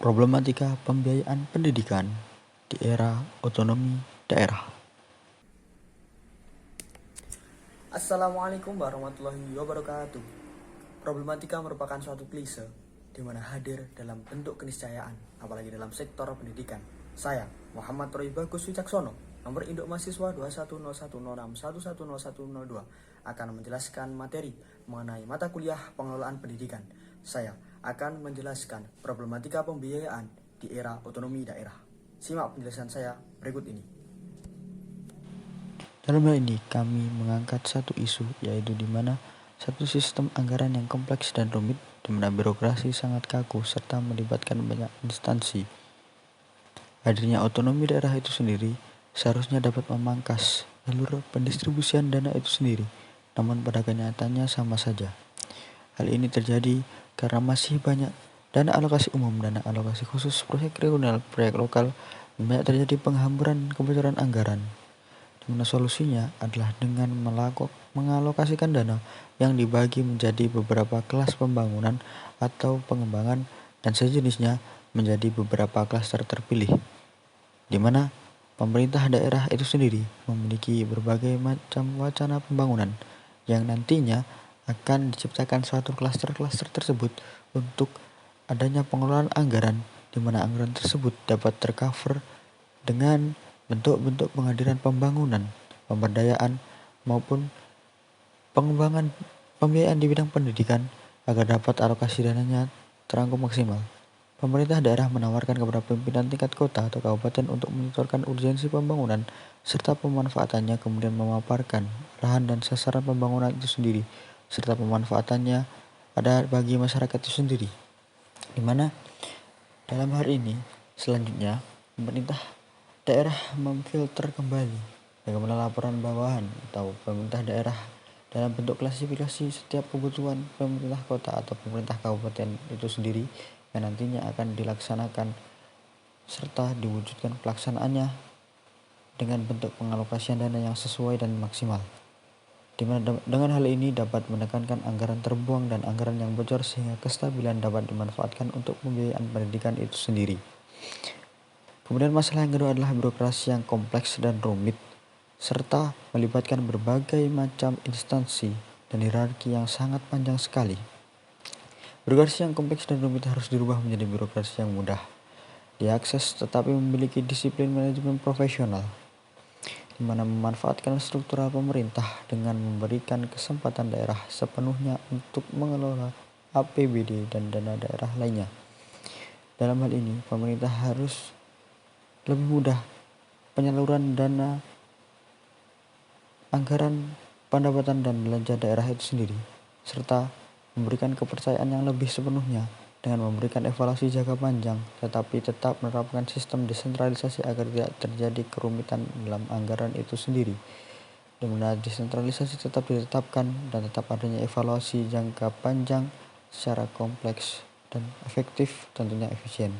Problematika pembiayaan pendidikan di era otonomi daerah. Assalamualaikum warahmatullahi wabarakatuh. Problematika merupakan suatu klise di mana hadir dalam bentuk keniscayaan, apalagi dalam sektor pendidikan. Saya, Muhammad Roy Bagus Wicaksono, nomor induk mahasiswa 210106110102, akan menjelaskan materi mengenai mata kuliah pengelolaan pendidikan. Saya akan menjelaskan problematika pembiayaan di era otonomi daerah. Simak penjelasan saya berikut ini. Dalam hal ini kami mengangkat satu isu, yaitu di mana satu sistem anggaran yang kompleks dan rumit, di mana birokrasi sangat kaku serta melibatkan banyak instansi. Hadirnya otonomi daerah itu sendiri seharusnya dapat memangkas alur pendistribusian dana itu sendiri, namun pada kenyataannya sama saja. Hal ini terjadi karena masih banyak dana alokasi umum, dana alokasi khusus, proyek regional, proyek lokal, dan banyak terjadi penghamburan kebocoran anggaran. Di mana solusinya adalah dengan mengalokasikan dana yang dibagi menjadi beberapa kelas pembangunan atau pengembangan dan sejenisnya menjadi beberapa klaster terpilih, di mana pemerintah daerah itu sendiri memiliki berbagai macam wacana pembangunan yang nantinya akan diciptakan suatu klaster-klaster tersebut untuk adanya pengelolaan anggaran, di mana anggaran tersebut dapat tercover dengan bentuk-bentuk penghadiran pembangunan, pemberdayaan, maupun pengembangan pembiayaan di bidang pendidikan agar dapat alokasi dananya terangkum maksimal. Pemerintah daerah menawarkan kepada pimpinan tingkat kota atau kabupaten untuk menyetorkan urgensi pembangunan serta pemanfaatannya, kemudian memaparkan lahan dan sasaran pembangunan itu sendiri serta pemanfaatannya ada bagi masyarakat itu sendiri. Di mana dalam hal ini selanjutnya pemerintah daerah memfilter kembali bagaimana laporan bawahan atau pemerintah daerah dalam bentuk klasifikasi setiap kebutuhan pemerintah kota atau pemerintah kabupaten itu sendiri yang nantinya akan dilaksanakan serta diwujudkan pelaksanaannya dengan bentuk pengalokasian dana yang sesuai dan maksimal. Di mana dengan hal ini dapat menekankan anggaran terbuang dan anggaran yang bocor sehingga kestabilan dapat dimanfaatkan untuk pembiayaan pendidikan itu sendiri. Kemudian masalah yang kedua adalah birokrasi yang kompleks dan rumit serta melibatkan berbagai macam instansi dan hierarki yang sangat panjang sekali. Birokrasi yang kompleks dan rumit harus dirubah menjadi birokrasi yang mudah diakses tetapi memiliki disiplin manajemen profesional, di mana memanfaatkan struktural pemerintah dengan memberikan kesempatan daerah sepenuhnya untuk mengelola APBD dan dana daerah lainnya. Dalam hal ini, pemerintah harus lebih mudah penyaluran dana anggaran pendapatan dan belanja daerah itu sendiri, serta memberikan kepercayaan yang lebih sepenuhnya dengan memberikan evaluasi jangka panjang, tetapi tetap menerapkan sistem desentralisasi agar tidak terjadi kerumitan dalam anggaran itu sendiri. Di mana desentralisasi tetap ditetapkan dan tetap adanya evaluasi jangka panjang secara kompleks dan efektif, tentunya efisien.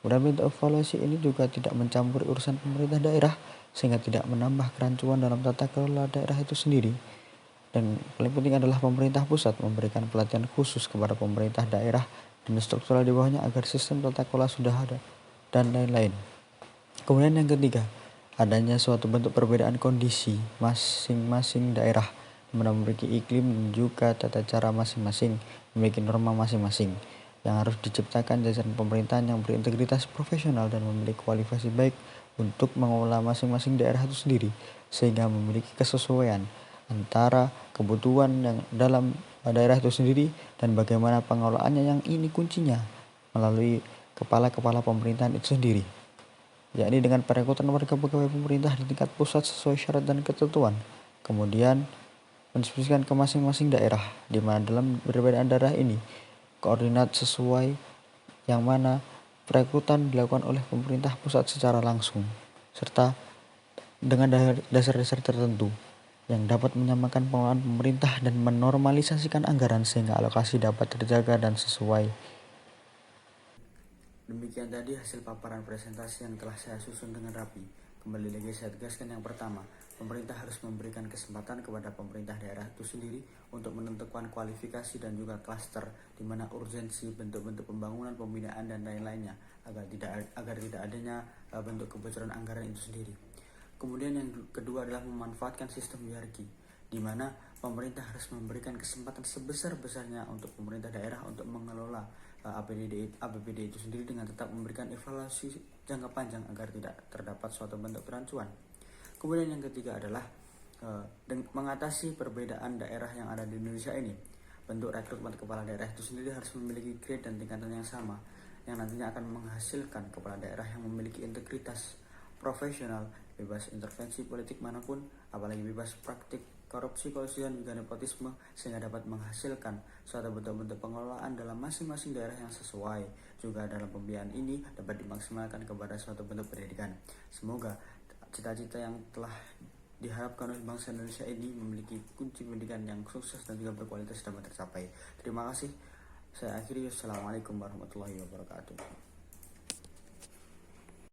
Kemudian bentuk evaluasi ini juga tidak mencampuri urusan pemerintah daerah sehingga tidak menambah kerancuan dalam tata kelola daerah itu sendiri. Dan paling penting adalah pemerintah pusat memberikan pelatihan khusus kepada pemerintah daerah dan struktural di bawahnya agar sistem tata kelola sudah ada dan lain-lain. Kemudian yang ketiga, adanya suatu bentuk perbedaan kondisi masing-masing daerah yang memiliki iklim dan juga tata cara masing-masing, memiliki norma masing-masing yang harus diciptakan jajaran pemerintahan yang berintegritas profesional dan memiliki kualifikasi baik untuk mengelola masing-masing daerah itu sendiri sehingga memiliki kesesuaian antara kebutuhan yang dalam daerah itu sendiri dan bagaimana pengelolaannya, yang ini kuncinya melalui kepala-kepala pemerintahan itu sendiri, yakni dengan perekrutan warga pegawai pemerintah di tingkat pusat sesuai syarat dan ketentuan, kemudian mendistribusikan ke masing-masing daerah, di mana dalam perbedaan daerah ini koordinat sesuai yang mana perekrutan dilakukan oleh pemerintah pusat secara langsung serta dengan dasar-dasar tertentu yang dapat menyamakan pengelolaan pemerintah dan menormalisasikan anggaran sehingga alokasi dapat terjaga dan sesuai. Demikian tadi hasil paparan presentasi yang telah saya susun dengan rapi. Kembali lagi saya tegaskan, yang pertama, pemerintah harus memberikan kesempatan kepada pemerintah daerah itu sendiri untuk menentukan kualifikasi dan juga klaster di mana urgensi bentuk-bentuk pembangunan, pembinaan dan lain-lainnya agar tidak adanya bentuk kebocoran anggaran itu sendiri. Kemudian yang kedua adalah memanfaatkan sistem hierarki, di mana pemerintah harus memberikan kesempatan sebesar-besarnya untuk pemerintah daerah untuk mengelola APBD itu sendiri dengan tetap memberikan evaluasi jangka panjang agar tidak terdapat suatu bentuk perancuan. Kemudian yang ketiga adalah mengatasi perbedaan daerah yang ada di Indonesia ini. Bentuk rekrutmen kepala daerah itu sendiri harus memiliki grade dan tingkatan yang sama, yang nantinya akan menghasilkan kepala daerah yang memiliki integritas, profesional, bebas intervensi politik manapun, apalagi bebas praktik korupsi, kolusi, dan juga nepotisme, sehingga dapat menghasilkan suatu bentuk-bentuk pengelolaan dalam masing-masing daerah yang sesuai. Juga dalam pembiayaan ini dapat dimaksimalkan kepada suatu bentuk pendidikan. Semoga cita-cita yang telah diharapkan oleh bangsa Indonesia ini memiliki kunci pendidikan yang sukses dan juga berkualitas dapat tercapai. Terima kasih. Saya akhiri. Assalamualaikum warahmatullahi wabarakatuh.